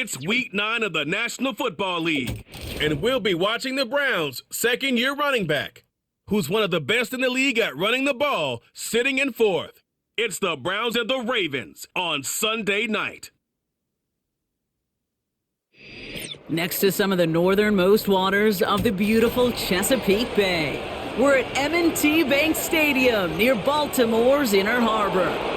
It's week 9 of the National Football League, and we'll be watching the Browns' second-year running back, who's one of the best in the league at running the ball, sitting in fourth. It's the Browns and the Ravens on Sunday night. Next to some of the northernmost waters of the beautiful Chesapeake Bay, we're at M&T Bank Stadium near Baltimore's Inner Harbor.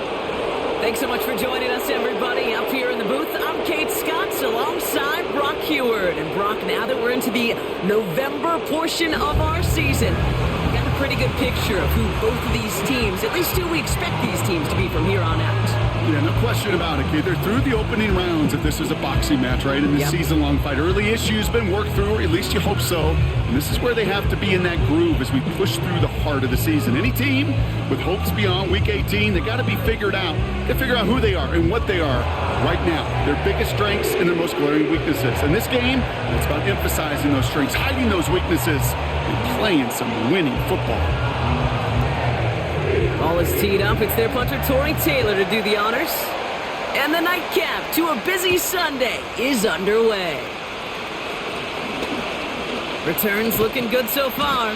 Thanks so much for joining us, everybody. Up here in the booth, I'm Kate Scotts alongside Brock Heward. And Brock, now that we're into the November portion of our season, we got a pretty good picture of who both of these teams, at least who we expect these teams to be from here on out. Yeah, no question about it, kid. They're through the opening rounds if this is a boxing match, right? In this season-long fight. Early issues been worked through, or at least you hope so. And this is where they have to be in that groove as we push through the heart of the season. Any team with hopes beyond Week 18, they got to be figured out. Got to figure out who they are and what they are right now. Their biggest strengths and their most glaring weaknesses. In this game, it's about emphasizing those strengths, hiding those weaknesses, and playing some winning football. Ball is teed up. It's their punter, Tory Taylor, to do the honors. And the nightcap to a busy Sunday is underway. Returns looking good so far.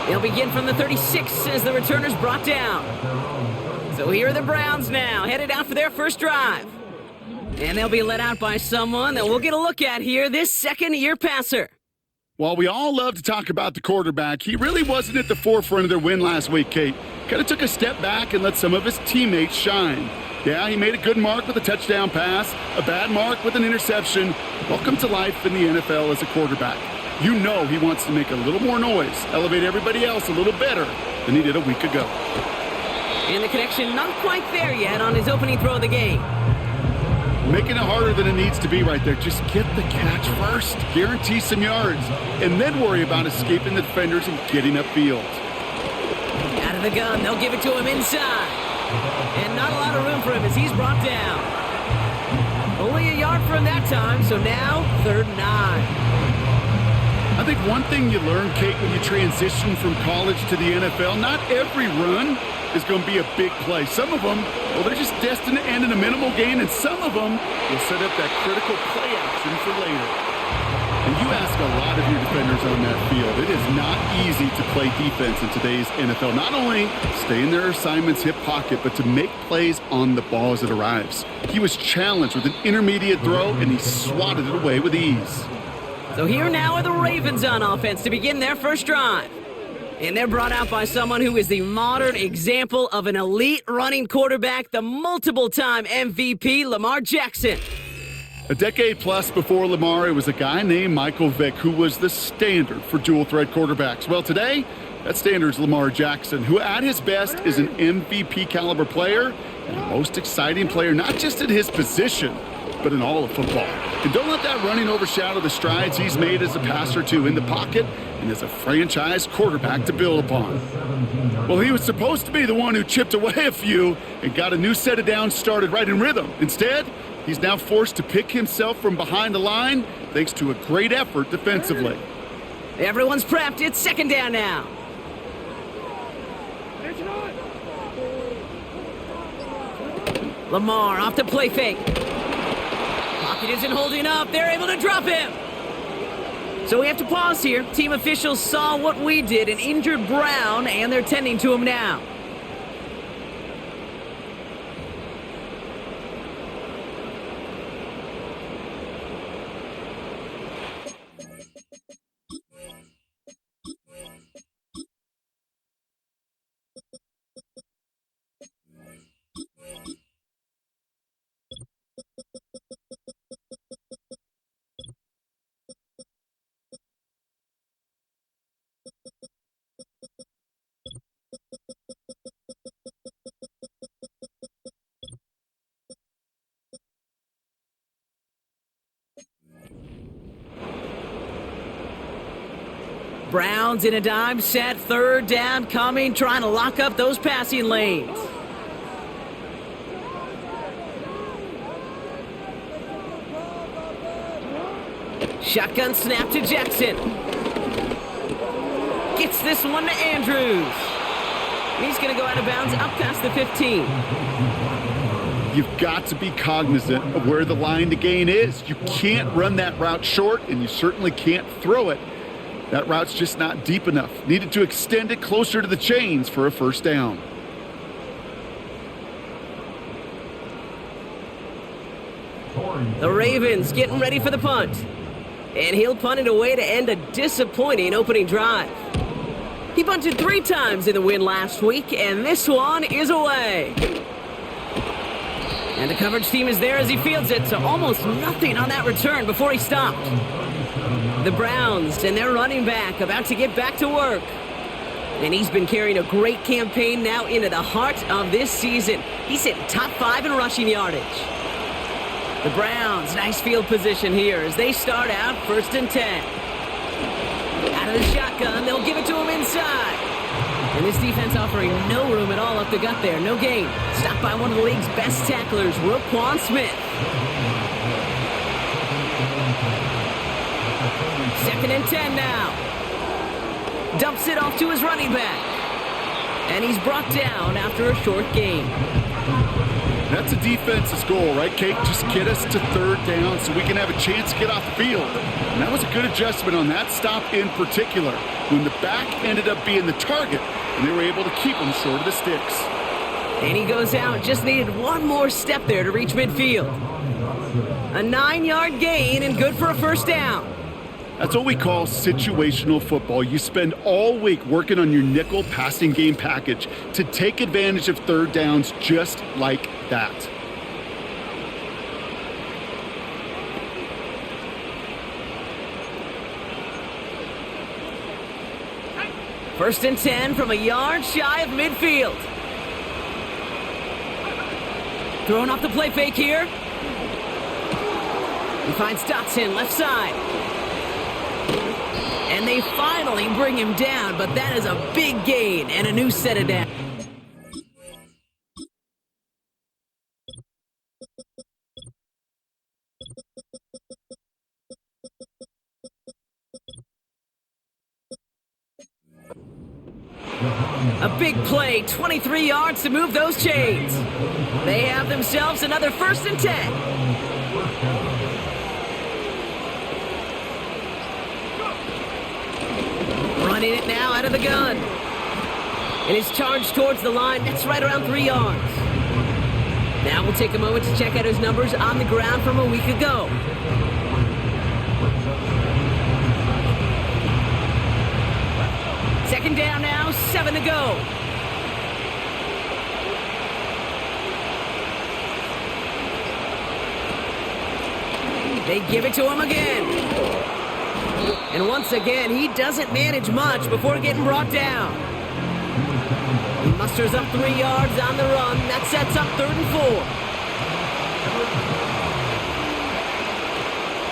They'll begin from the 36 as the returner's brought down. So here are the Browns now, headed out for their first drive. And they'll be led out by someone that we'll get a look at here, this second-year passer. While we all love to talk about the quarterback, he really wasn't at the forefront of their win last week, Kate. Kind of took a step back and let some of his teammates shine. Yeah, he made a good mark with a touchdown pass, a bad mark with an interception. Welcome to life in the NFL as a quarterback. You know he wants to make a little more noise, elevate everybody else a little better than he did a week ago. And the connection not quite there yet on his opening throw of the game. Making it harder than it needs to be right there. Just get the catch first. Guarantee some yards. And then worry about escaping the defenders and getting upfield. Out of the gun. They'll give it to him inside. And not a lot of room for him as he's brought down. Only a yard for him that time, so now 3rd and 9. I think one thing you learn, Kate, when you transition from college to the NFL, not every run is going to be a big play. Some of them, well, they're just destined to end in a minimal gain, and some of them will set up that critical play action for later. And you ask a lot of your defenders on that field. It is not easy to play defense in today's NFL. Not only stay in their assignment's hip pocket, but to make plays on the ball as it arrives. He was challenged with an intermediate throw, and he swatted it away with ease. So here now are the Ravens on offense to begin their first drive. And they're brought out by someone who is the modern example of an elite running quarterback, the multiple-time MVP, Lamar Jackson. A decade plus before Lamar, it was a guy named Michael Vick who was the standard for dual-threat quarterbacks. Well, today, that standard is Lamar Jackson, who at his best is an MVP-caliber player and the most exciting player, not just at his position, but in all of football. And don't let that running overshadow the strides he's made as a passer, too, in the pocket and as a franchise quarterback to build upon. Well, he was supposed to be the one who chipped away a few and got a new set of downs started right in rhythm. Instead, he's now forced to pick himself from behind the line thanks to a great effort defensively. Everyone's prepped. It's 2nd down now. Lamar off the play fake. Pocket isn't holding up. They're able to drop him. So we have to pause here. Team officials saw what we did, an injured Brown, and they're tending to him now. Browns in a dime set, 3rd down coming, trying to lock up those passing lanes. Shotgun snap to Jackson. Gets this one to Andrews. He's going to go out of bounds up past the 15. you've got to be cognizant of where the line to gain is. You can't run that route short, and you certainly can't throw it. That route's just not deep enough. Needed to extend it closer to the chains for a first down. The Ravens getting ready for the punt. And he'll punt it away to end a disappointing opening drive. He punted 3 times in the win last week, and this one is away. And the coverage team is there as he fields it, so almost nothing on that return before he stopped. The Browns and their running back about to get back to work. And he's been carrying a great campaign now into the heart of this season. He's hitting top 5 in rushing yardage. The Browns, nice field position here as they start out 1st and 10. Out of the shotgun, they'll give it to him inside. And this defense offering no room at all up the gut there. No gain. Stopped by one of the league's best tacklers, Roquan Smith. 2nd and 10 now. Dumps it off to his running back. And he's brought down after a short gain. That's a defense's goal, right, Kate? Just get us to 3rd down so we can have a chance to get off the field. And that was a good adjustment on that stop in particular, when the back ended up being the target, and they were able to keep him short of the sticks. And he goes out, just needed one more step there to reach midfield. A 9-yard gain and good for a first down. That's what we call situational football. You spend all week working on your nickel passing game package to take advantage of 3rd downs just like that. First and 10 from a yard shy of midfield. Throwing off the play fake here. He finds Dotson left side. And they finally bring him down, but that is a big gain and a new set of downs. A big play, 23 yards to move those chains. They have themselves another 1st and 10. Running it now out of the gun. And is charged towards the line. That's right around 3 yards. Now we'll take a moment to check out his numbers on the ground from a week ago. Second down now, 7 to go. They give it to him again. And once again, he doesn't manage much before getting brought down. He musters up 3 yards on the run. That sets up 3rd and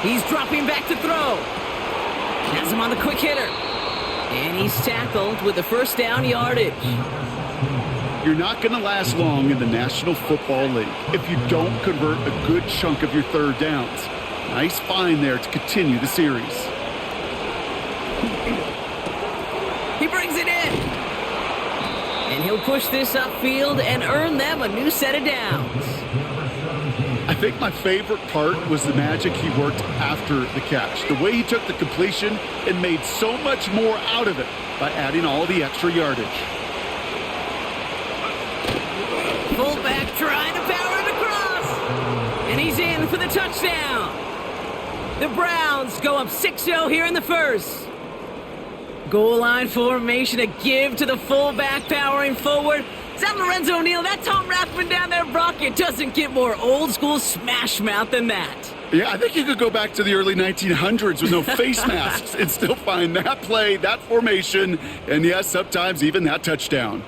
4. He's dropping back to throw. Has him on the quick hitter. And he's tackled with the first down yardage. You're not going to last long in the National Football League if you don't convert a good chunk of your 3rd downs. Nice find there to continue the series. He brings it in. And he'll push this upfield and earn them a new set of downs. I think my favorite part was the magic he worked after the catch. The way he took the completion and made so much more out of it by adding all the extra yardage. Fullback trying to power it across. And he's in for the touchdown. The Browns go up 6-0 here in the first. Goal line formation, a give to the fullback powering forward. Is that Lorenzo Neal? That Tom Rathman down there, Brock? It doesn't get more old school smash mouth than that. Yeah, I think you could go back to the early 1900s with no face masks and still find that play, that formation, and yes, sometimes even that touchdown.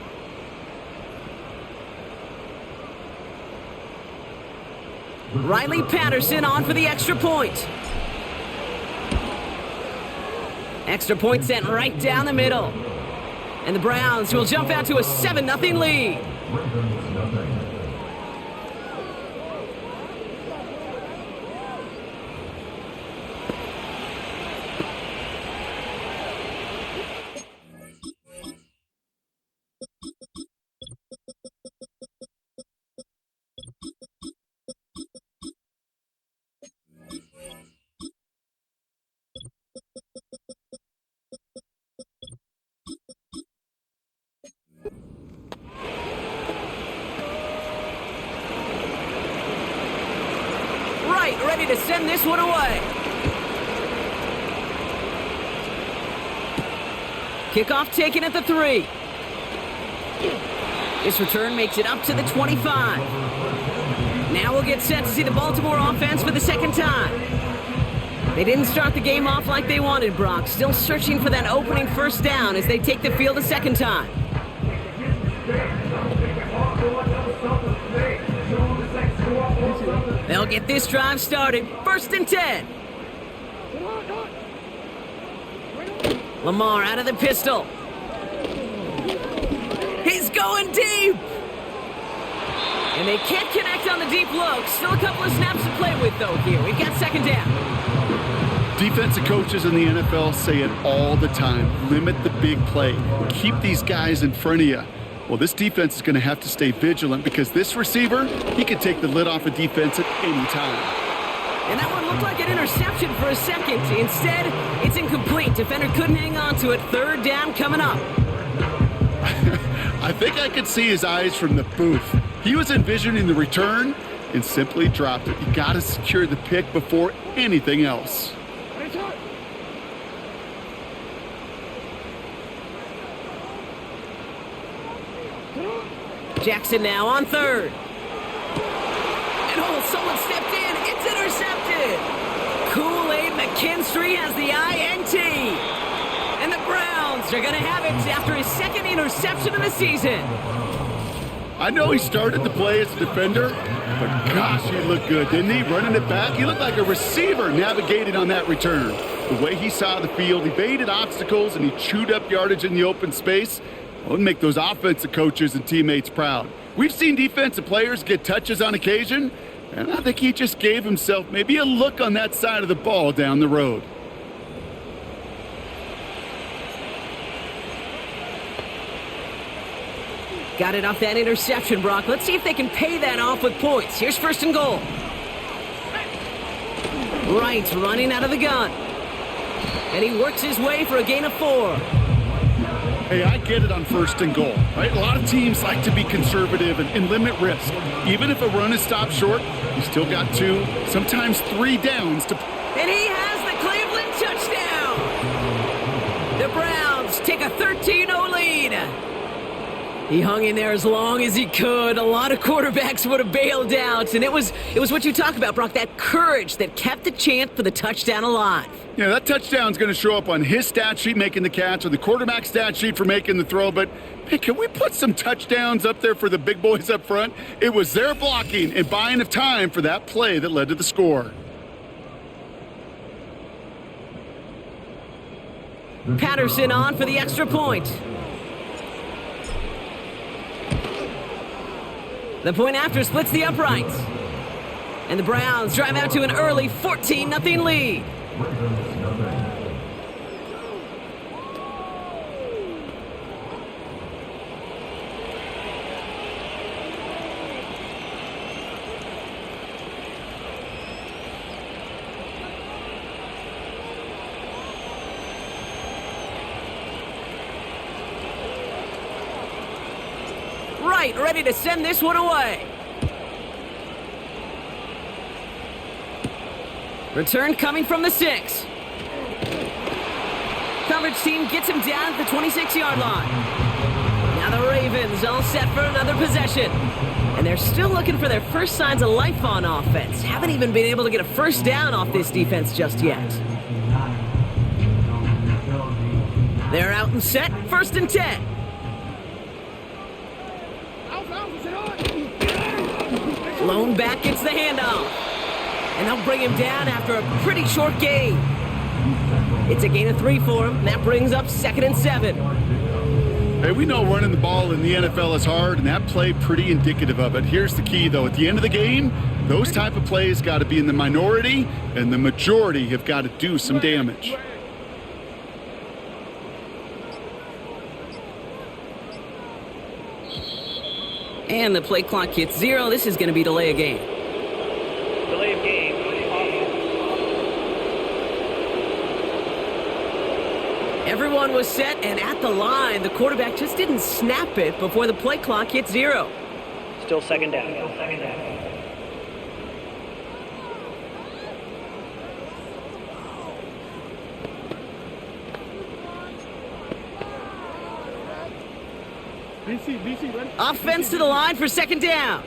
Riley Patterson on for the extra point. Extra point sent right down the middle. And the Browns will jump out to a 7-0 lead. Right, ready to send this one away. Kickoff taken at the 3. This return makes it up to the 25. Now we'll get set to see the Baltimore offense for the second time. They didn't start the game off like they wanted, Brock. Still searching for that opening first down as they take the field a second time. They'll get this drive started. 1st and 10. Lamar out of the pistol. He's going deep. And they can't connect on the deep look. Still a couple of snaps to play with, though, here. We've got second down. Defensive coaches in the NFL say it all the time. Limit the big play. Keep these guys in front of you. Well, this defense is going to have to stay vigilant because this receiver, he can take the lid off a defense at any time. And that one looked like an interception for a second. Instead, it's incomplete. Defender couldn't hang on to it. 3rd down coming up. I think I could see his eyes from the booth. He was envisioning the return and simply dropped it. You got to secure the pick before anything else. Jackson now on 3rd. And someone stepped in. It's intercepted. Kool-Aid McKinstry has the INT. And the Browns are going to have it after his 2nd interception of the season. I know he started the play as a defender, but gosh, he looked good, didn't he? Running it back, he looked like a receiver navigating on that return. The way he saw the field, he baited obstacles, and he chewed up yardage in the open space. Well, it'd make those offensive coaches and teammates proud. We've seen defensive players get touches on occasion, and I think he just gave himself maybe a look on that side of the ball down the road. Got it off that interception, Brock. Let's see if they can pay that off with points. Here's 1st and goal. Right, running out of the gun. And he works his way for a gain of 4. Hey, I get it on 1st and goal, right? A lot of teams like to be conservative and limit risk. Even if a run is stopped short, you still got 2, sometimes 3 downs to... And he has the Cleveland touchdown! The Browns take a 13-0 lead. He hung in there as long as he could. A lot of quarterbacks would have bailed out. And it was what you talk about, Brock, that courage that kept the chance for the touchdown alive. Yeah, that touchdown's going to show up on his stat sheet making the catch or the quarterback stat sheet for making the throw. But, hey, can we put some touchdowns up there for the big boys up front? It was their blocking and buying of time for that play that led to the score. Patterson on for the extra point. The point after splits the uprights. And the Browns drive out to an early 14-0 lead. Right, ready to send this one away. Return coming from the 6. Coverage team gets him down at the 26-yard line. Now the Ravens all set for another possession. And they're still looking for their first signs of life on offense. Haven't even been able to get a first down off this defense just yet. They're out and set, 1st and 10. Lone back gets the handoff. And they'll bring him down after a pretty short gain. It's a gain of 3 for him. And that brings up 2nd and 7. Hey, we know running the ball in the NFL is hard, and that play pretty indicative of it. Here's the key, though. At the end of the game, those type of plays got to be in the minority, and the majority have got to do some damage. And the play clock hits 0. This is going to be delay of game. Delay of game. Everyone was set and at the line. The quarterback just didn't snap it before the play clock hit 0. Still second down. Offense to the line for second down.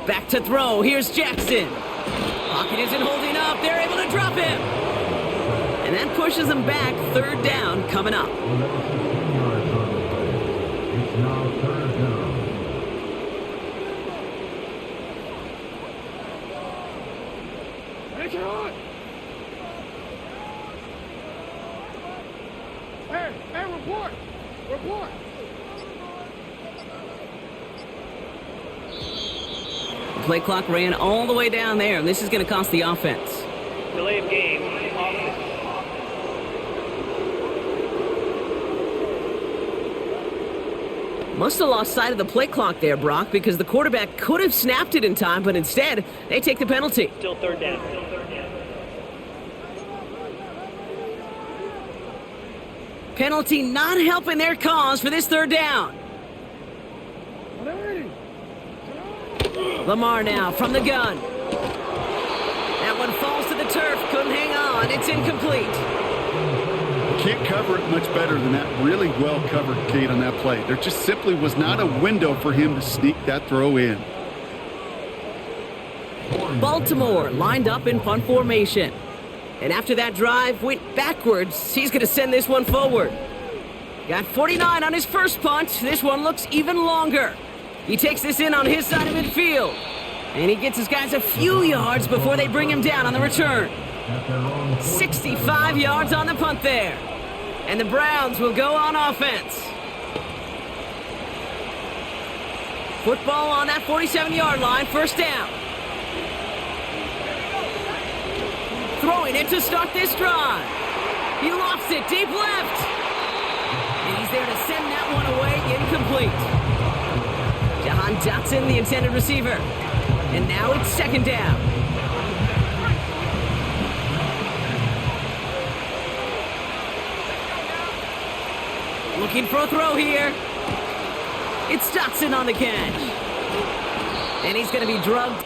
Back to throw. Here's Jackson. Pocket isn't holding up. They're able to drop him. And that pushes them back. Third down coming up. It's now third down. Hey, report! Report! The play clock ran all the way down there, and this is going to cost the offense. Delay of game. Offense. Must have lost sight of the play clock there, Brock, because the quarterback could have snapped it in time, but instead, they take the penalty. Still third down. Penalty not helping their cause for this third down. Lamar now from the gun. That one falls to the turf. Couldn't hang on. It's incomplete. Can't cover it much better than that. Really well covered, Kate, on that play. There just simply was not a window for him to sneak that throw in. Baltimore lined up in punt formation. And after that drive went backwards, he's going to send this one forward. Got 49 on his first punt. This one looks even longer. He takes this in on his side of midfield. And he gets his guys a few yards before they bring him down on the return. 65 yards on the punt there. And the Browns will go on offense. Football on that 47-yard line, first down. Throwing it to start this drive. He lofts it deep left. And he's there to send that one away, incomplete. Jahan Dotson, the intended receiver. And now it's second down. Looking for a throw here. It's Dotson on the catch. And he's going to be drugged.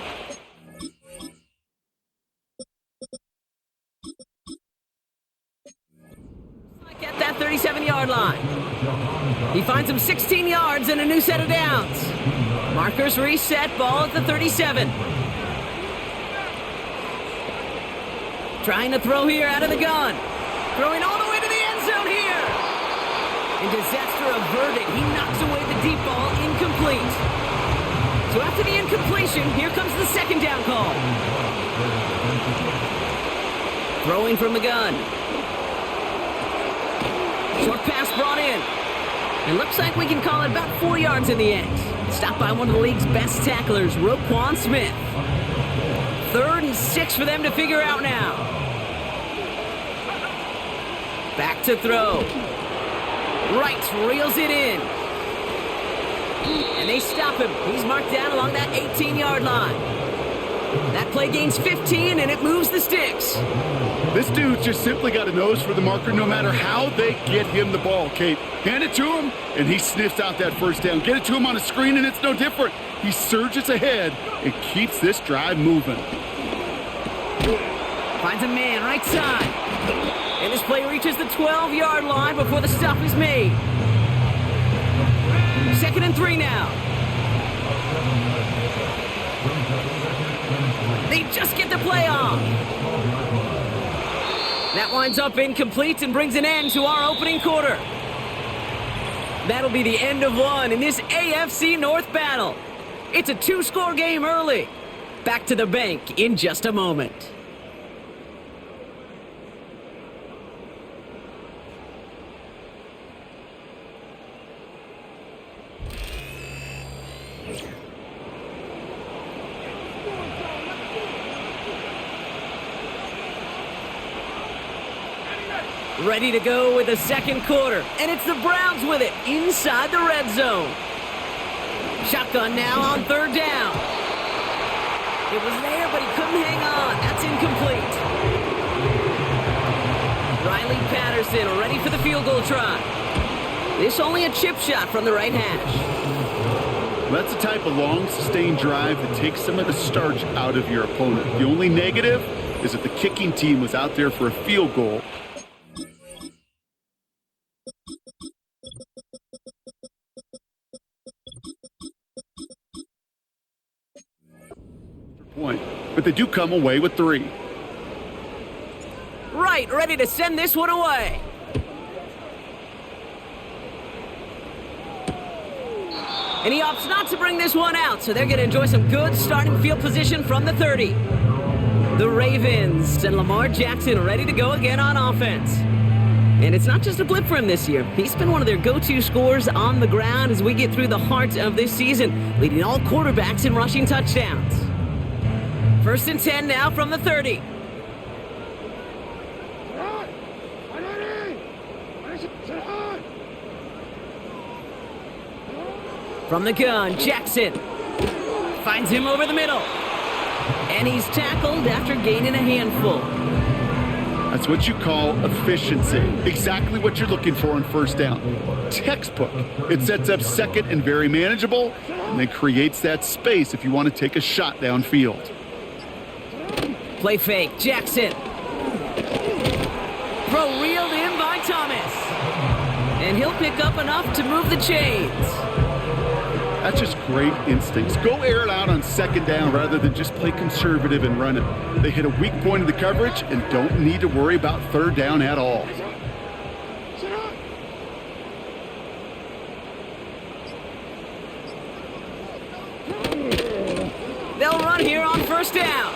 At that 37-yard line. He finds him 16 yards and a new set of downs. Markers reset, ball at the 37. Trying to throw here out of the gun. Throwing all the way to the end zone here. And disaster averted. He knocks away the deep ball, incomplete. So after the incompletion, here comes the second down call. Throwing from the gun. Short pass brought in. It looks like we can call it about 4 yards in the end. Stopped by one of the league's best tacklers, Roquan Smith. 3rd and 6 for them to figure out now. Back to throw. Wright reels it in. And they stop him. He's marked down along that 18-yard line. That play gains 15, and it moves the sticks. This dude's just simply got a nose for the marker no matter how they get him the ball, Kate. Hand it to him, and he sniffs out that first down. Get it to him on a screen, and it's no different. He surges ahead and keeps this drive moving. Finds a man right side. And this play reaches the 12-yard line before the stop is made. 2nd and 3 now. They just get the play off. That winds up incomplete and brings an end to our opening quarter. That'll be the end of one in this AFC North battle. It's a 2-score game early. Back to the bank in just a moment. Ready to go with the second quarter. And it's the Browns with it inside the red zone. Shotgun now on 3rd down. It was there, but he couldn't hang on. That's incomplete. Riley Patterson ready for the field goal try. This only a chip shot from the right hash. That's the type of long, sustained drive that takes some of the starch out of your opponent. The only negative is that the kicking team was out there for a field goal. Point, but they do come away with 3. Right, ready to send this one away. And he opts not to bring this one out, so they're going to enjoy some good starting field position from the 30. The Ravens and Lamar Jackson ready to go again on offense. And it's not just a blip for him this year. He's been one of their go-to scorers on the ground as we get through the heart of this season, leading all quarterbacks in rushing touchdowns. 1st and 10 now from the 30. From the gun, Jackson finds him over the middle. And he's tackled after gaining a handful. That's what you call efficiency. Exactly what you're looking for on 1st down. Textbook. It sets up 2nd and very manageable, and then creates that space if you want to take a shot downfield. Play fake, Jackson. Throw reeled in by Thomas. And he'll pick up enough to move the chains. That's just great instincts. Go air it out on 2nd down rather than just play conservative and run it. They hit a weak point in the coverage and don't need to worry about 3rd down at all. They'll run here on 1st down.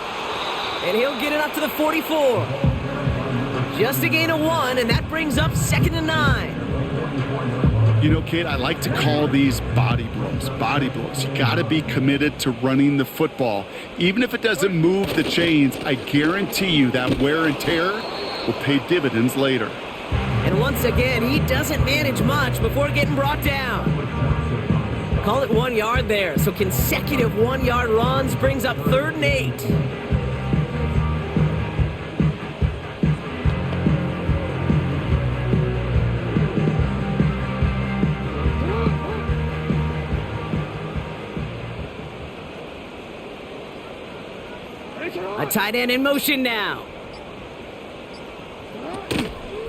And he'll get it up to the 44. Just a gain of 1, and that brings up 2nd and 9. You know, Kate, I like to call these body blows. Body blows. You got to be committed to running the football. Even if it doesn't move the chains, I guarantee you that wear and tear will pay dividends later. And once again, he doesn't manage much before getting brought down. Call it 1 yard there. So consecutive 1-yard runs brings up 3rd and 8. A tight end in motion now.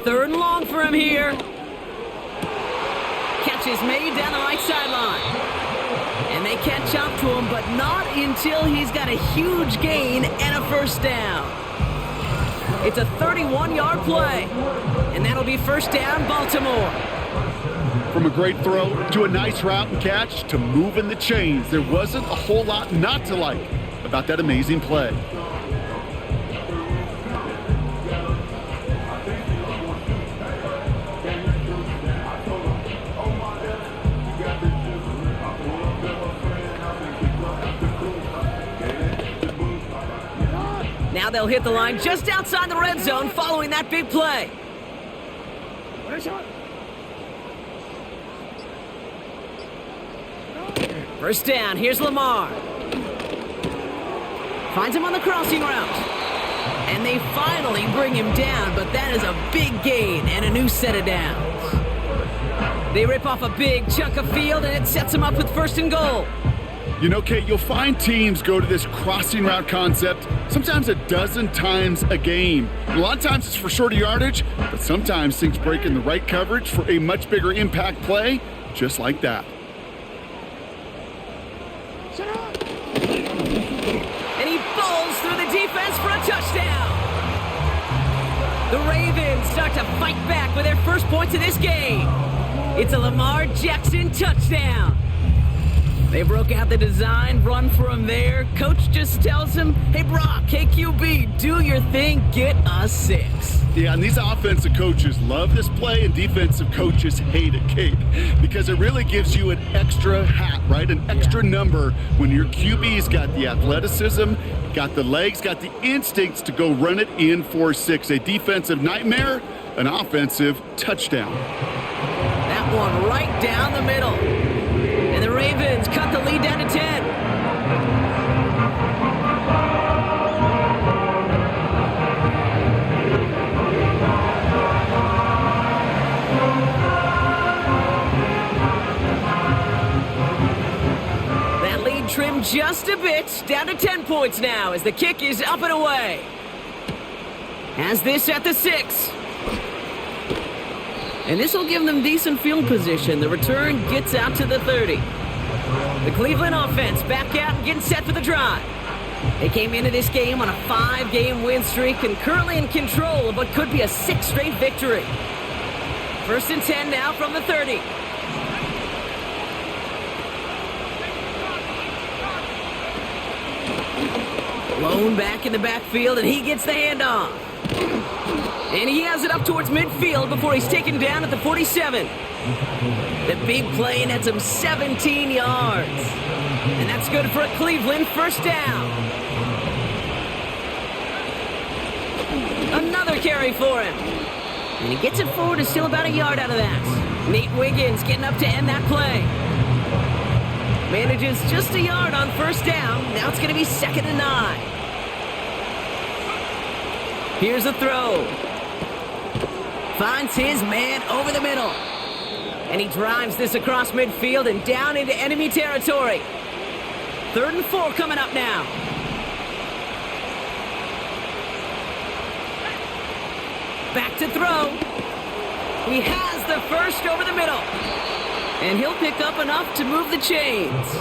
3rd and long for him here. Catch is made down the right sideline. And they catch up to him, but not until he's got a huge gain and a 1st down. It's a 31-yard play. And that'll be 1st down, Baltimore. From a great throw to a nice route and catch to moving the chains, there wasn't a whole lot not to like about that amazing play. Now they'll hit the line just outside the red zone following that big play. First down, here's Lamar. Finds him on the crossing route. And they finally bring him down, but that is a big gain and a new set of downs. They rip off a big chunk of field, and it sets him up with 1st and goal. You know, Kate, you'll find teams go to this crossing route concept sometimes a dozen times a game. And a lot of times it's for shorter yardage, but sometimes things break in the right coverage for a much bigger impact play, just like that. And he bowls through the defense for a touchdown. The Ravens start to fight back with their first points of this game. It's a Lamar Jackson touchdown. They broke out the design, run for him there. Coach just tells him, hey, Brock, hey, QB, do your thing, get a 6. Yeah, and these offensive coaches love this play, and defensive coaches hate it, Kate, because it really gives you an extra hat, right? An extra number when your QB's got the athleticism, got the legs, got the instincts to go run it in for 6. A defensive nightmare, an offensive touchdown. That one right down the middle. And the Ravens cut the lead down to 10. That lead trimmed just a bit, down to 10 points now as the kick is up and away. Has this at the 6. And this will give them decent field position. The return gets out to the 30. The Cleveland offense back out and getting set for the drive. They came into this game on a 5-game win streak and currently in control of what could be a 6th straight victory. 1st and 10 now from the 30. Lone back in the backfield, and he gets the handoff. And he has it up towards midfield before he's taken down at the 47. The big play nets him 17 yards. And that's good for a Cleveland 1st down. Another carry for him. And he gets it forward and still about a yard out of that. Nate Wiggins getting up to end that play. Manages just a yard on 1st down. Now it's going to be 2nd and 9. Here's a throw. Finds his man over the middle. And he drives this across midfield and down into enemy territory. 3rd and 4 coming up now. Back to throw. He has the 1st over the middle. And he'll pick up enough to move the chains.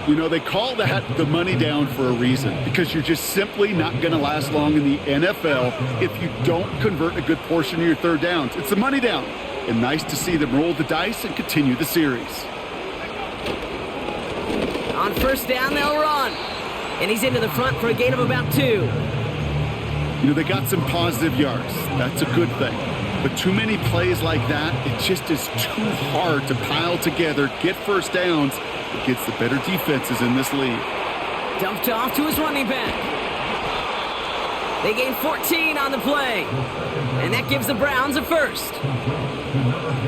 You know, they call that the money down for a reason, because you're just simply not going to last long in the NFL if you don't convert a good portion of your 3rd downs. It's the money down. And nice to see them roll the dice and continue the series. On 1st down, they'll run. And he's into the front for a gain of about 2. You know, they got some positive yards. That's a good thing. But too many plays like that, it just is too hard to pile together, get 1st downs against the better defenses in this league. Dumped off to his running back. They gain 14 on the play. And that gives the Browns a 1st.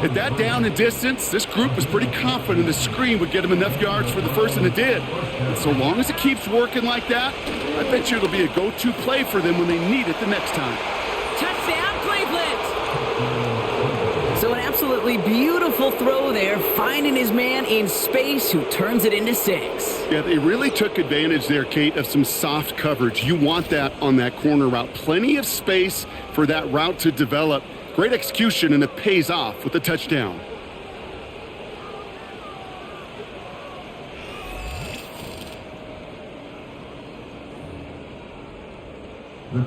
At that down and distance, this group was pretty confident the screen would get them enough yards for the 1st, and it did. And so long as it keeps working like that, I bet you it'll be a go-to play for them when they need it the next time. Touchdown, Cleveland! So an absolutely beautiful throw there, finding his man in space who turns it into 6. Yeah, they really took advantage there, Kate, of some soft coverage. You want that on that corner route. Plenty of space for that route to develop. Great execution, and it pays off with a touchdown.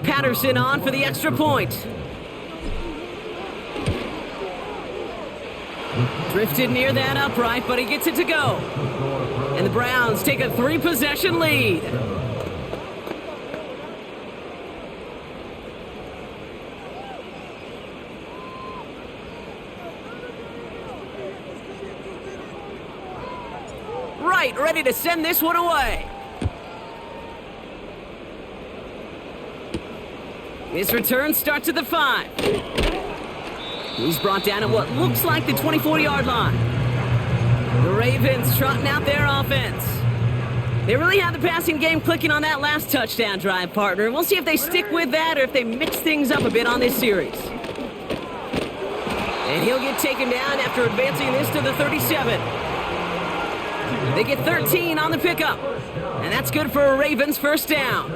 Patterson on for the extra point. Drifted near that upright, but he gets it to go. And the Browns take a 3-possession lead. Right, ready to send this one away. This return starts at the 5. He's brought down at what looks like the 24-yard line. The Ravens trotting out their offense. They really have the passing game clicking on that last touchdown drive, partner. We'll see if they stick with that or if they mix things up a bit on this series. And he'll get taken down after advancing this to the 37. They get 13 on the pickup. And that's good for a Ravens 1st down.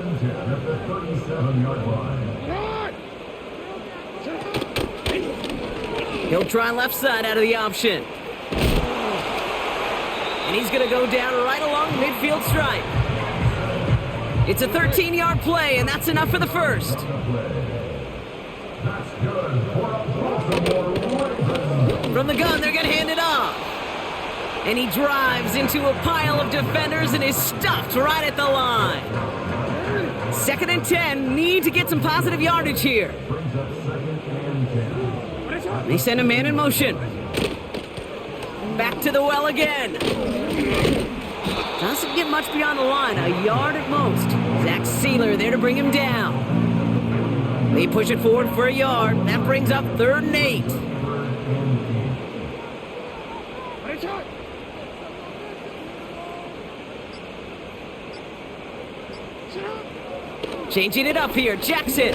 He'll try left side out of the option. And he's going to go down right along midfield stripe. It's a 13-yard play, and that's enough for the 1st. From the gun, they're going to hand it off. And he drives into a pile of defenders and is stuffed right at the line. 2nd and 10, need to get some positive yardage here. They send a man in motion. Back to the well again. Doesn't get much beyond the line, a yard at most. Zach Sealer there to bring him down. They push it forward for a yard. That brings up 3rd and 8. Changing it up here, Jackson.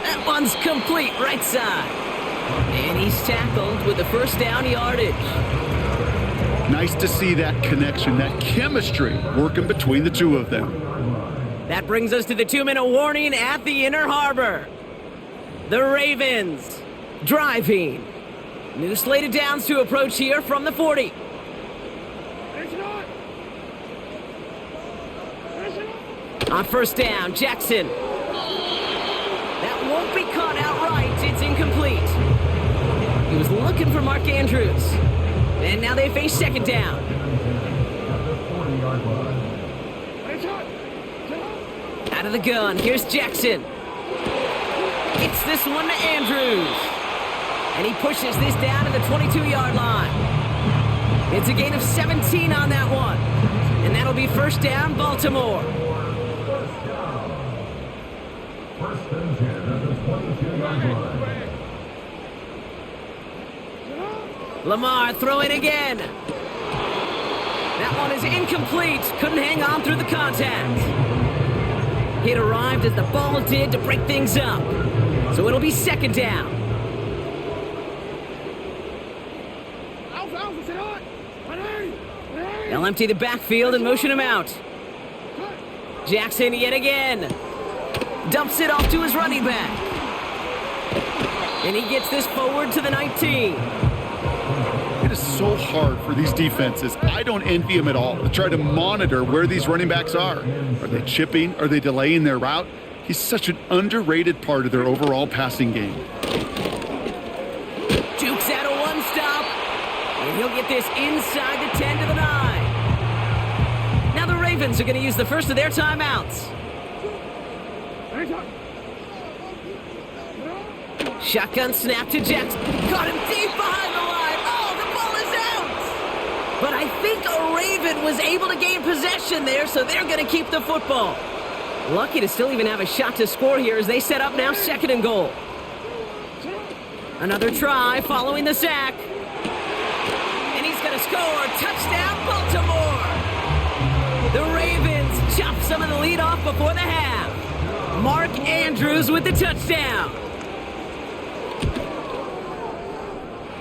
That one's complete, right side. And he's tackled with the 1st down yardage. Nice to see that connection, that chemistry working between the two of them. That brings us to the 2-minute warning at the Inner Harbor. The Ravens Driving. New slated downs to approach here from the 40. On first down, Jackson. That won't be caught outright. It's incomplete. He was looking for Mark Andrews. And now they face second down. Out of the gun, here's Jackson. Gets this one to Andrews. And he pushes this down to the 22-yard line. It's a gain of 17 on that one. And that'll be first down, Baltimore. First and 10 at the 22-yard line. Lamar throwing again. That one is incomplete. Couldn't hang on through the contact. It arrived as the ball did to break things up. So it'll be second down. They'll empty the backfield and motion him out. Jackson yet again. Dumps it off to his running back. And he gets this forward to the 19. It is so hard for these defenses. I don't envy them at all to try to monitor where these running backs are. Are they chipping? Are they delaying their route? He's such an underrated part of their overall passing game. Jukes out a one stop. And he'll get this inside the 10 to the 9. Now the Ravens are going to use the first of their timeouts. Shotgun snap to Jackson. Got him deep behind the line. Oh, the ball is out. But I think a Raven was able to gain possession there, so they're going to keep the football. Lucky to still even have a shot to score here as they set up now second and goal. Another try following the sack. And he's going to score. Touchdown, Baltimore. The Ravens chop some of the lead off before the half. Mark Andrews with the touchdown.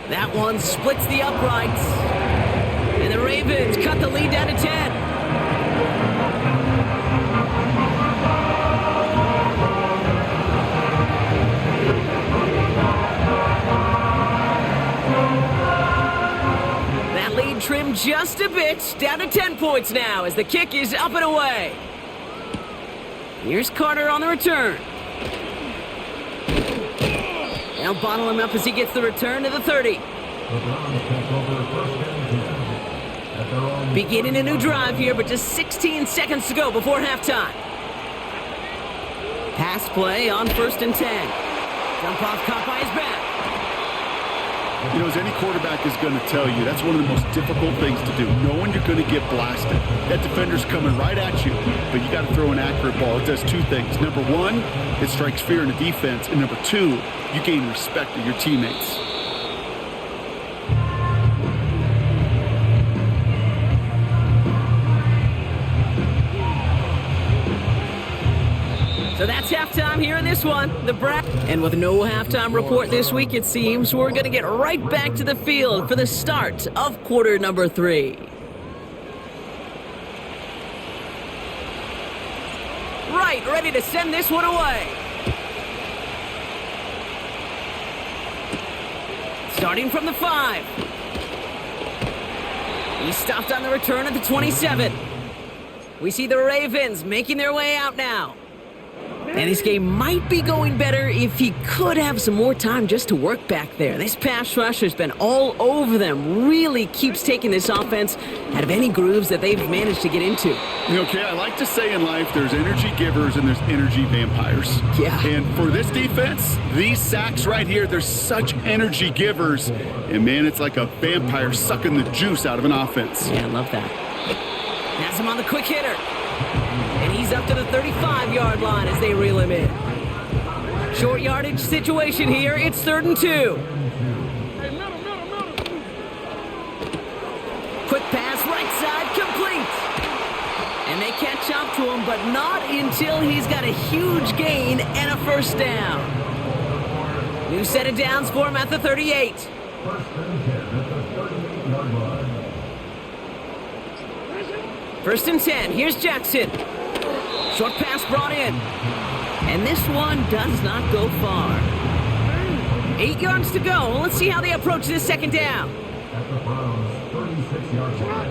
That one splits the uprights. And the Ravens cut the lead down to 10. That lead trimmed just a bit, down to 10 points now as the kick is up and away. Here's Carter on the return. They'll bottle him up as he gets the return to the 30. Beginning a new drive here, but just 16 seconds to go before halftime. Pass play on first and 10. Jump off caught by his back. You know, as any quarterback is going to tell you, that's one of the most difficult things to do, knowing you're going to get blasted. That defender's coming right at you, but you got to throw an accurate ball. It does two things. Number one, it strikes fear in the defense, and number two, you gain respect of your teammates. So that's halftime here in this one. And with no halftime report this week, it seems we're going to get right back to the field for the start of quarter number 3. Right, ready to send this one away. Starting from the 5. He stopped on the return at the 27. We see the Ravens making their way out now. And this game might be going better if he could have some more time just to work back there. This pass rush has been all over them. Really keeps taking this offense out of any grooves that they've managed to get into. You know, Kay, I like to say in life there's energy givers and there's energy vampires. Yeah. And for this defense, these sacks right here, they're such energy givers. And, man, it's like a vampire sucking the juice out of an offense. Yeah, I love that. Has him on the quick hitter. And he's up to the 35-yard line as they reel him in. Short yardage situation here. It's 3rd and 2. Quick pass right side, complete. And they catch up to him, but not until he's got a huge gain and a first down. New set of downs for him at the 38. First and 10. Here's Jackson. Short pass brought in. And this one does not go far. 8 yards to go. Let's see how they approach this second down. At the Browns' 36-yard line.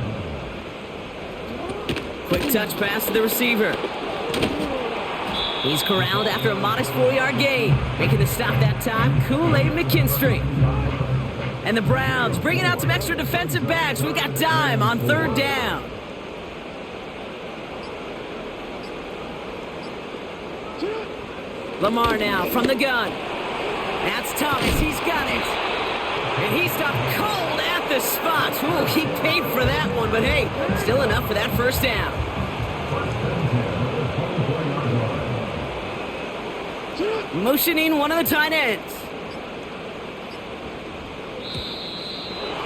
Quick touch pass to the receiver. He's corralled after a modest 4-yard gain. Making the stop that time, Kool-Aid McKinstry. And the Browns bringing out some extra defensive backs. We got dime on third down. Lamar now from the gun. That's Thomas. He's got it. And he stopped cold at the spot. Ooh, he paid for that one, but hey, still enough for that first down. Motioning one of the tight ends.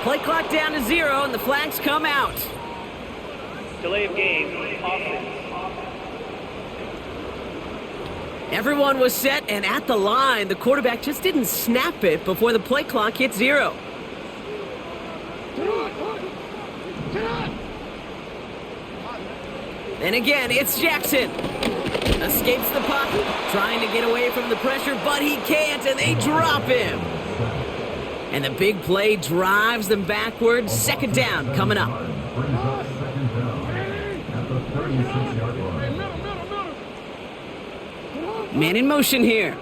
Play clock down to 0, and the flags come out. Delay of game, offense. Everyone was set and at the line. The quarterback just didn't snap it before the play clock hit 0. And again, it's Jackson. Escapes the pocket, trying to get away from the pressure, but he can't, and they drop him. And the big play drives them backwards. Second down coming up. Man in motion here.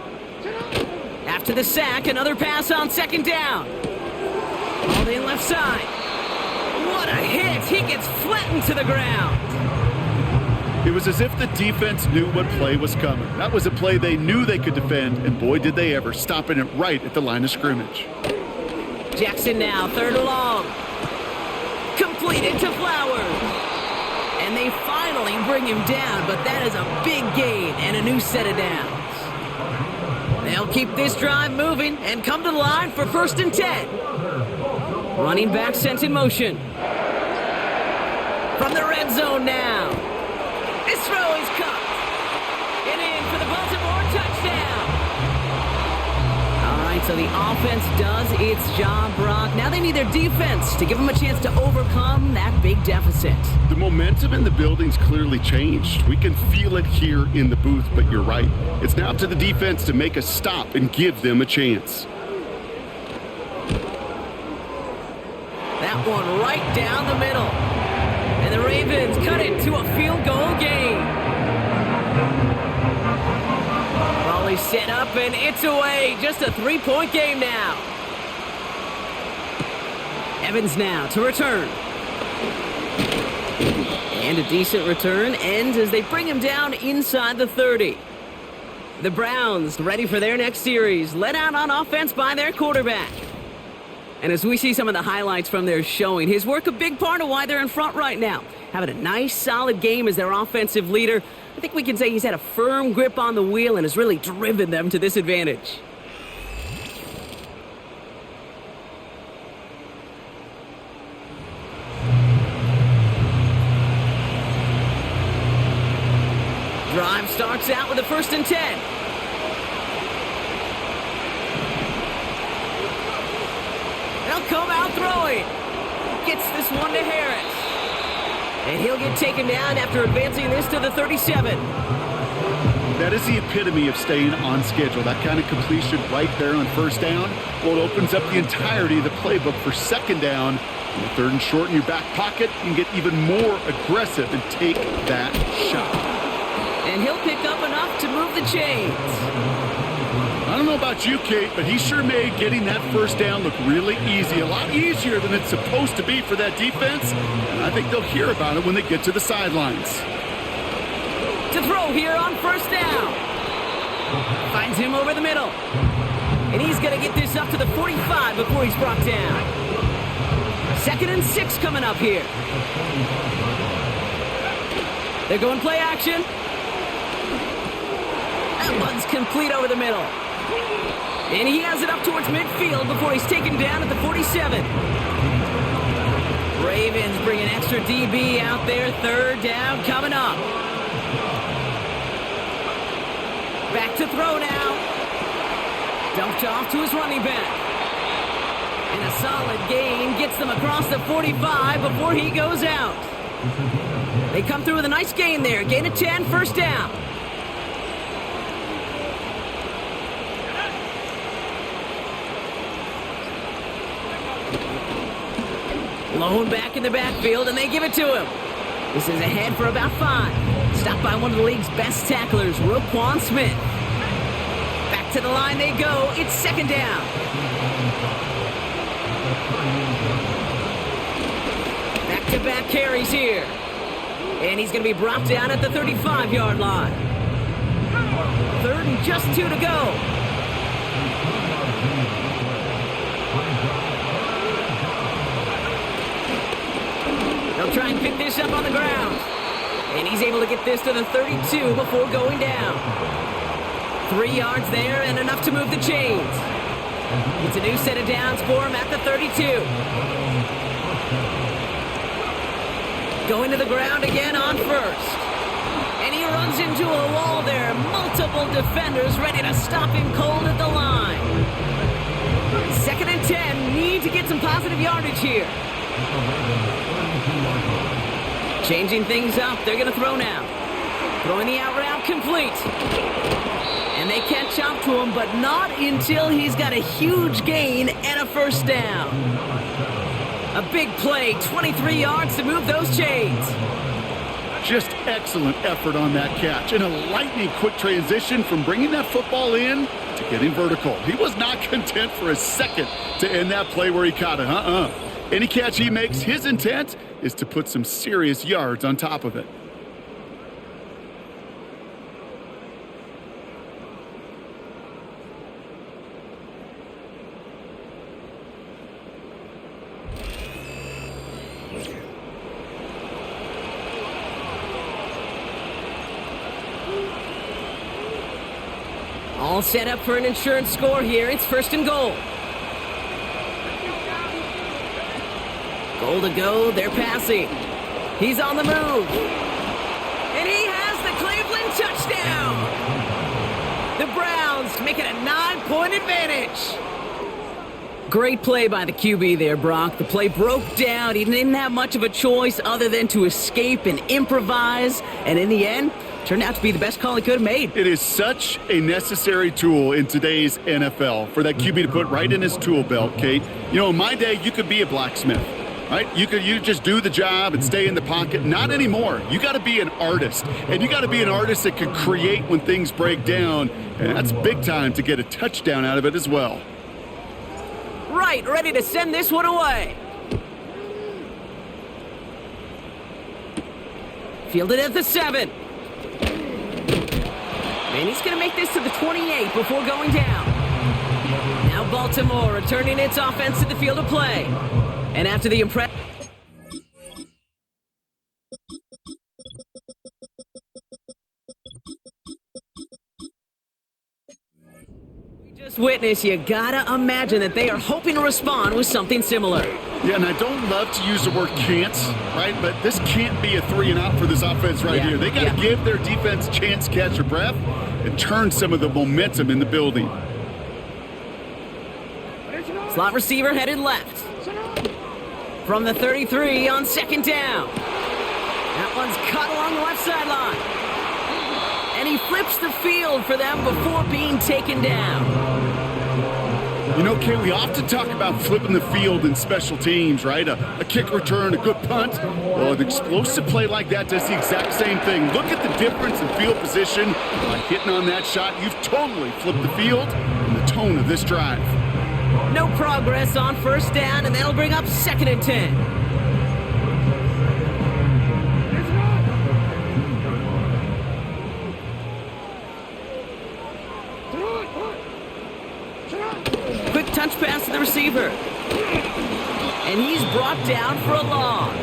After the sack, another pass on second down. All in left side. What a hit! He gets flattened to the ground. It was as if the defense knew what play was coming. That was a play they knew they could defend, and boy, did they ever, stopping it right at the line of scrimmage. Jackson now, third and long. Completed to Flowers. And they finally bring him down, but that is a big gain and a new set of downs. They'll keep this drive moving and come to the line for 1st and 10. Running back sent in motion. From the red zone now. This throw is caught. And in for the Baltimore touchdown. All right, so the offense does its job, Brock. Now they need their defense to give them a chance to overcome that big deficit. The momentum in the building's clearly changed. We can feel it here in the booth, but you're right. It's now up to the defense to make a stop and give them a chance. That one right down the middle. And the Ravens cut it to a field goal game. Raleigh set up and it's away. Just a 3-point game now. Evans now to return. And a decent return ends as they bring him down inside the 30. The Browns ready for their next series, led out on offense by their quarterback. And as we see some of the highlights from their showing, his work a big part of why they're in front right now. Having a nice, solid game as their offensive leader. I think we can say he's had a firm grip on the wheel and has really driven them to this advantage. Drive starts out with a 1st and 10. They'll come out throwing. Gets this one to Harris. And he'll get taken down after advancing this to the 37. That is the epitome of staying on schedule. That kind of completion right there on 1st down. Well, it opens up the entirety of the playbook for 2nd down. In the 3rd and short in your back pocket, you can get even more aggressive and take that shot. And he'll pick up enough to move the chains. I don't know about you, Kate, but he sure made getting that 1st down look really easy. A lot easier than it's supposed to be for that defense. And I think they'll hear about it when they get to the sidelines. To throw here on 1st down. Finds him over the middle. And he's going to get this up to the 45 before he's brought down. 2nd and 6 coming up here. They're going play action. That one's complete over the middle. And he has it up towards midfield before he's taken down at the 47. Ravens bring an extra DB out there. 3rd down coming up. Back to throw now. Dumped off to his running back. And a solid gain gets them across the 45 before he goes out. They come through with a nice gain there. Gain of 10, 1st down. Lone back in the backfield, and they give it to him. This is ahead for about 5. Stopped by one of the league's best tacklers, Roquan Smith. Back to the line they go. It's second down. Back-to-back carries here. And he's going to be brought down at the 35-yard line. 3rd and just 2 to go. They'll try and pick this up on the ground. And he's able to get this to the 32 before going down. 3 yards there and enough to move the chains. It's a new set of downs for him at the 32. Going to the ground again on 1st. And he runs into a wall there. Multiple defenders ready to stop him cold at the line. 2nd and 10. Need to get some positive yardage here. Changing things up. They're going to throw now. Throwing the out route complete. And they catch up to him, but not until he's got a huge gain and a 1st down. A big play, 23 yards to move those chains. Just excellent effort on that catch. And a lightning quick transition from bringing that football in to getting vertical. He was not content for a second to end that play where he caught it. Any catch he makes, his intent is to put some serious yards on top of it. All set up for an insurance score here. It's 1st and goal. Goal to go. They're passing. He's on the move. And he has the Cleveland touchdown. The Browns make it a 9-point advantage. Great play by the QB there, Brock. The play broke down. He didn't have much of a choice other than to escape and improvise. And in the end, turned out to be the best call he could have made. It is such a necessary tool in today's NFL for that QB to put right in his tool belt, Kate. You know, in my day, you could be a blacksmith, right? You just do the job and stay in the pocket. Not anymore. You got to be an artist, and you got to be an artist that can create when things break down, and that's big time to get a touchdown out of it as well. Right, ready to send this one away. Fielded at the 7. And he's going to make this to the 28 before going down. Now Baltimore returning its offense to the field of play. And after the impressive... we just witnessed, you gotta imagine that they are hoping to respond with something similar. Yeah, and I don't love to use the word can't, right? But this can't be a 3-and-out for this offense right here. They got to give their defense a chance to catch their breath and turn some of the momentum in the building. Slot receiver headed left. From the 33 on 2nd down. That one's cut along the left sideline. And he flips the field for them before being taken down. You know, Kate, we often talk about flipping the field in special teams, right? A kick return, a good punt. Well, an explosive play like that does the exact same thing. Look at the difference in field position. By hitting on that shot, you've totally flipped the field and the tone of this drive. No progress on 1st down, and that'll bring up 2nd and 10. Quick touch pass to the receiver. And he's brought down for a loss.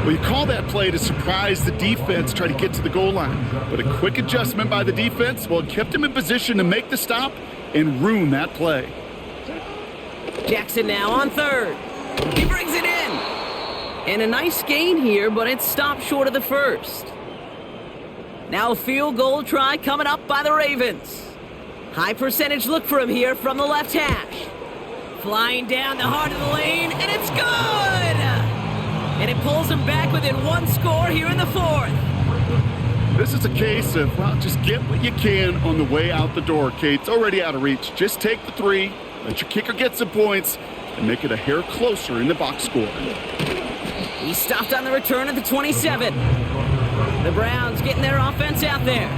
Well, you call that play to surprise the defense, try to get to the goal line. But a quick adjustment by the defense, well, it kept him in position to make the stop and ruin that play. Jackson now on 3rd. He brings it in. And a nice gain here, but it's stopped short of the 1st. Now a field goal try coming up by the Ravens. High percentage look for him here from the left hash. Flying down the heart of the lane, and it's good! And it pulls him back within 1 score here in the 4th. This is a case of, well, just get what you can on the way out the door, Kate. It's already out of reach. Just take the 3 Let your kicker get some points and make it a hair closer in the box score. He stopped on the return at the 27. The Browns getting their offense out there.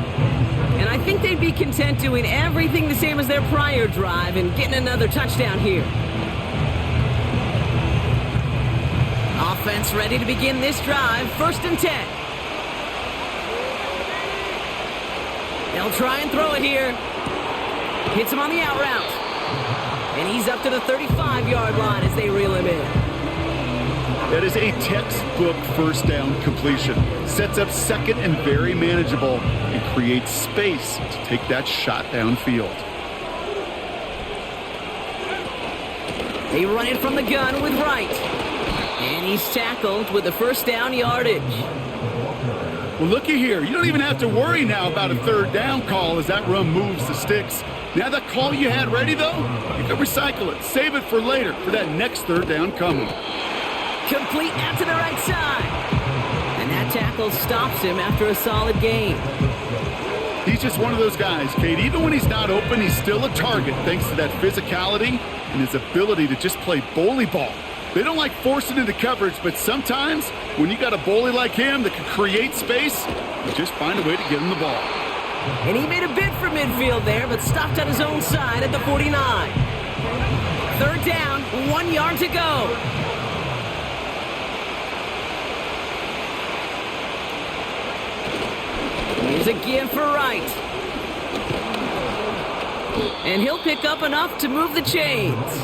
And I think they'd be content doing everything the same as their prior drive and getting another touchdown here. Offense ready to begin this drive. 1st and 10. They'll try and throw it here. Hits him on the out route. And he's up to the 35-yard line as they reel him in. That is a textbook first down completion. Sets up second and very manageable and creates space to take that shot downfield. They run it from the gun with Wright. And he's tackled with the 1st down yardage. Well, looky here. You don't even have to worry now about a 3rd down call as that run moves the sticks. Now that call you had ready, though, you can recycle it. Save it for later for that next 3rd down coming. Complete out to the right side. And that tackle stops him after a solid gain. He's just one of those guys, Kate. Even when he's not open, he's still a target thanks to that physicality and his ability to just play bully ball. They don't like forcing into coverage, but sometimes when you got a bully like him that can create space, you just find a way to get him the ball. And he made a bid for midfield there, but stopped on his own side at the 49. 3rd down, 1 yard to go. Here's a give for Wright. And he'll pick up enough to move the chains.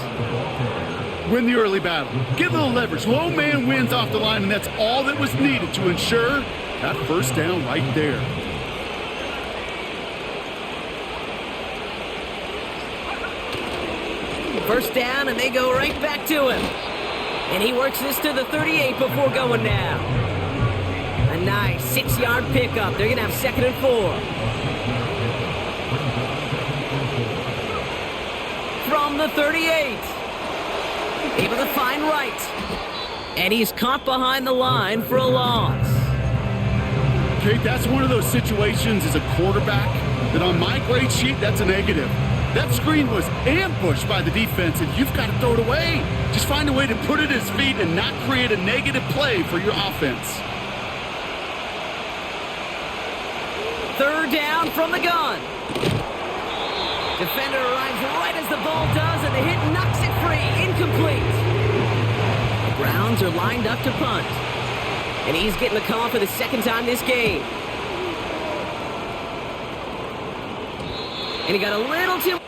Win the early battle. Get a little leverage. Low man wins off the line, and that's all that was needed to ensure that 1st down right there. First down, and they go right back to him. And he works this to the 38 before going down. A nice 6-yard pickup. They're going to have 2nd and 4. From the 38. Able to find Wright. And he's caught behind the line for a loss. Kate, that's one of those situations as a quarterback that on my grade sheet, that's a negative. That screen was ambushed by the defense, and you've got to throw it away. Just find a way to put it at his feet and not create a negative play for your offense. 3rd down from the gun. Defender arrives right as the ball does, and the hit knocks it free. Incomplete. The Browns are lined up to punt. And he's getting the call for the 2nd time this game. And he got a little too...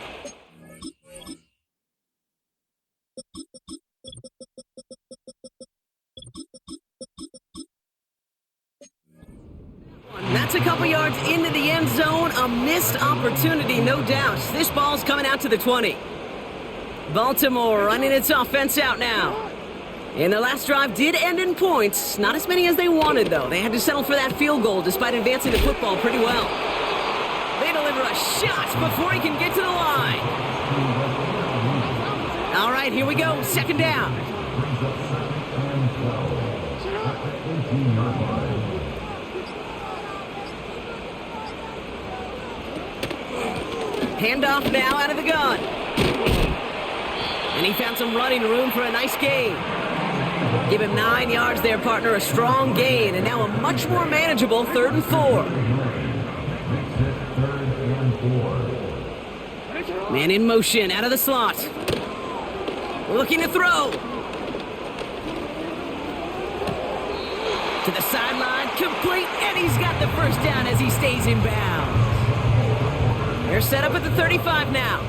That's a couple yards into the end zone. A missed opportunity, no doubt. This ball's coming out to the 20. Baltimore running its offense out now. And their last drive did end in points. Not as many as they wanted, though. They had to settle for that field goal despite advancing the football pretty well. They deliver a shot before he can get to the line. All right, here we go. 2nd down. Handoff now out of the gun. And he found some running room for a nice gain. Give him 9 yards there, partner. A strong gain. And now a much more manageable 3rd and 4. Man in motion out of the slot. Looking to throw. To the sideline. Complete. And he's got the 1st down as he stays in bounds. They're set up at the 35 now.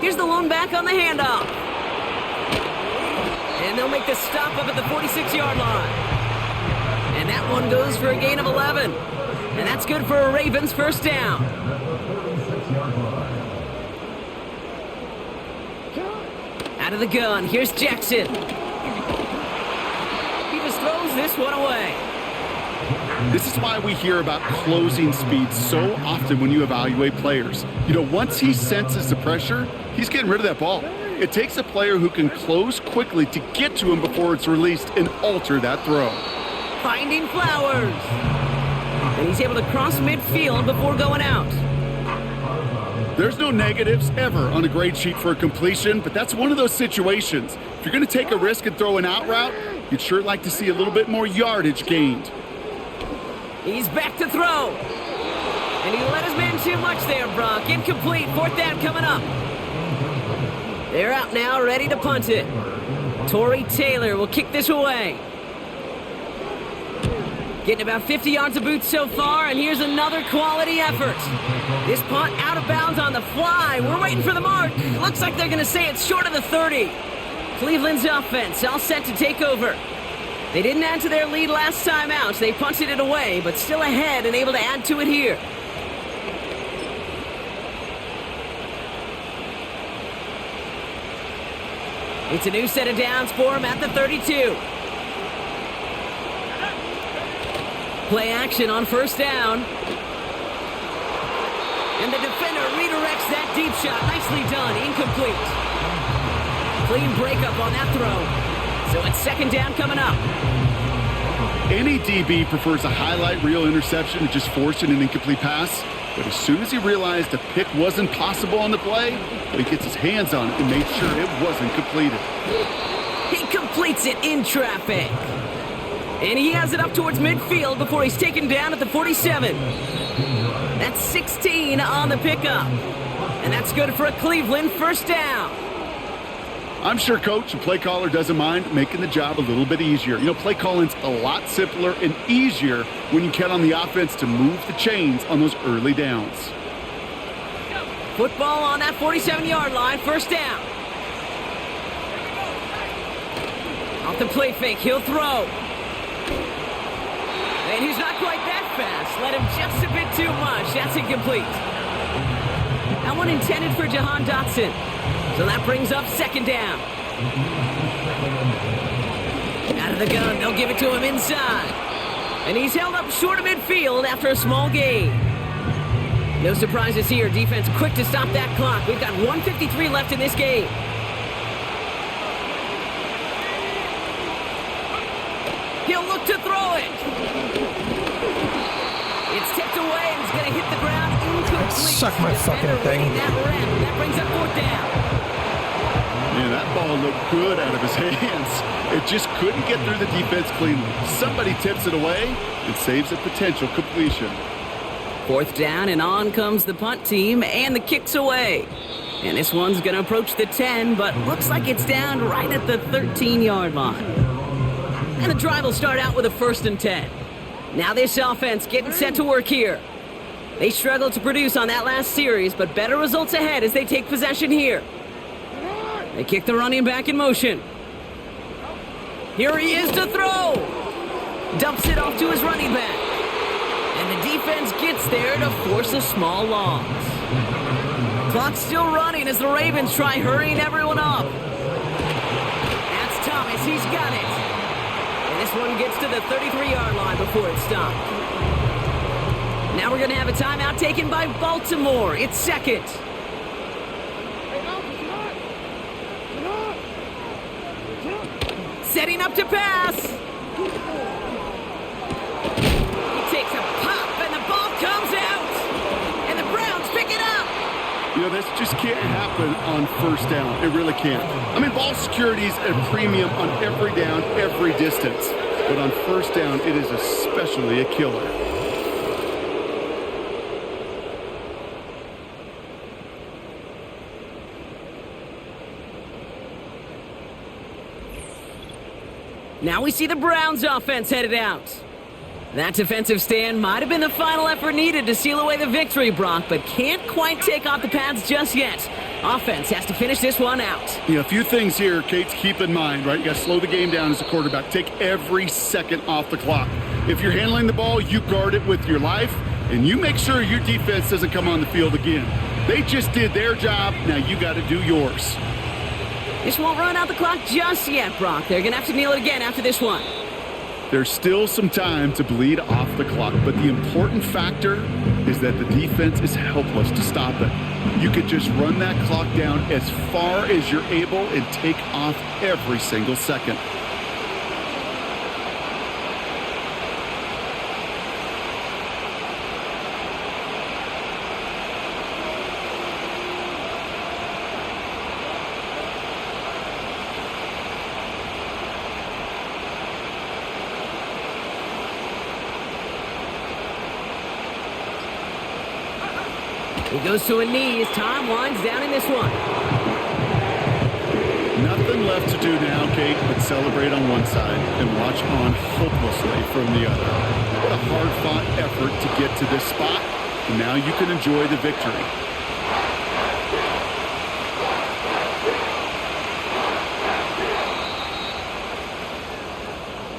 Here's the lone back on the handoff. And they'll make the stop up at the 46-yard line. And that one goes for a gain of 11. And that's good for a Ravens 1st down. Out of the gun, here's Jackson. He just throws this one away. This is why we hear about closing speed so often when you evaluate players. You know, once he senses the pressure, he's getting rid of that ball. It takes a player who can close quickly to get to him before it's released and alter that throw. Finding Flowers. And he's able to cross midfield before going out. There's no negatives ever on a grade sheet for a completion, but that's one of those situations. If you're going to take a risk and throw an out route, you'd sure like to see a little bit more yardage gained. He's back to throw. And he let his man too much there, Brock. Incomplete. 4th down coming up. They're out now, ready to punt it. Torrey Taylor will kick this away. Getting about 50 yards of boots so far, and here's another quality effort. This punt out of bounds on the fly. We're waiting for the mark. Looks like they're going to say it's short of the 30. Cleveland's offense all set to take over. They didn't add to their lead last time out. They punted it away, but still ahead and able to add to it here. It's a new set of downs for him at the 32. Play action on 1st down. And the defender redirects that deep shot. Nicely done. Incomplete. Clean breakup on that throw. So it's 2nd down coming up. Any DB prefers a highlight reel interception to just forcing an incomplete pass. But as soon as he realized a pick wasn't possible on the play, he gets his hands on it and made sure it wasn't completed. He completes it in traffic. And he has it up towards midfield before he's taken down at the 47. That's 16 on the pickup. And that's good for a Cleveland 1st down. I'm sure coach and play caller doesn't mind making the job a little bit easier. You know, play calling's a lot simpler and easier when you count on the offense to move the chains on those early downs. Football on that 47-yard line, 1st down. Off the play fake, he'll throw. And he's not quite that fast. Let him just a bit too much. That's incomplete. That one intended for Jahan Dotson. So that brings up 2nd down. Out of the gun, they'll give it to him inside. And he's held up short of midfield after a small gain. No surprises here. Defense quick to stop that clock. We've got 1:53 left in this game. He'll look to throw it. It's tipped away and it's going to hit the ground incomplete. Suck my fucking thing. That brings up 4th down. Yeah, that ball looked good out of his hands. It just couldn't get through the defense cleanly. Somebody tips it away and saves a potential completion. 4th down, and on comes the punt team, and the kick's away. And this one's going to approach the 10, but looks like it's down right at the 13-yard line. And the drive will start out with a 1st and 10. Now this offense getting set to work here. They struggled to produce on that last series, but better results ahead as they take possession here. They kick the running back in motion. Here he is to throw. Dumps it off to his running back. And the defense gets there to force a small loss. Clock's still running as the Ravens try hurrying everyone up. That's Thomas. He's got it. And this one gets to the 33-yard line before it's stopped. Now we're going to have a timeout taken by Baltimore. It's 2nd. Setting up to pass. He takes a pop and the ball comes out. And the Browns pick it up. You know, this just can't happen on 1st down. It really can't. I mean, ball security's at a premium on every down, every distance. But on 1st down, it is especially a killer. Now we see the Browns offense headed out. That defensive stand might have been the final effort needed to seal away the victory, Brock, but can't quite take off the pads just yet. Offense has to finish this one out. Yeah, a few things here, Kate, to keep in mind, right? You got to slow the game down as a quarterback. Take every second off the clock. If you're handling the ball, you guard it with your life, and you make sure your defense doesn't come on the field again. They just did their job. Now you got to do yours. This won't run out the clock just yet, Brock. They're going to have to kneel it again after this one. There's still some time to bleed off the clock, but the important factor is that the defense is helpless to stop it. You could just run that clock down as far as you're able and take off every single second. He goes to a knee as Tom winds down in this one. Nothing left to do now, Kate, but celebrate on one side and watch on hopelessly from the other. What a hard-fought effort to get to this spot, and now you can enjoy the victory.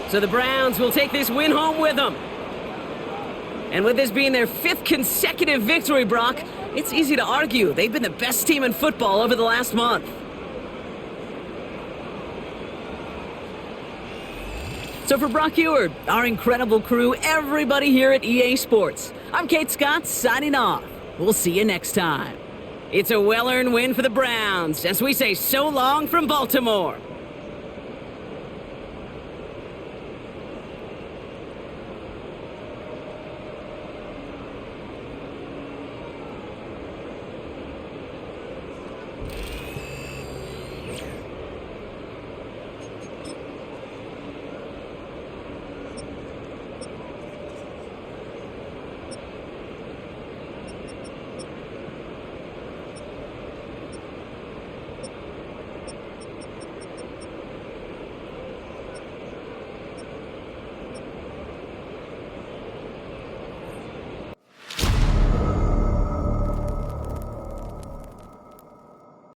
So the Browns will take this win home with them. And with this being their 5th consecutive victory, Brock, it's easy to argue they've been the best team in football over the last month. So for Brock Eward, our incredible crew, everybody here at EA Sports, I'm Kate Scott signing off. We'll see you next time. It's a well-earned win for the Browns as we say so long from Baltimore.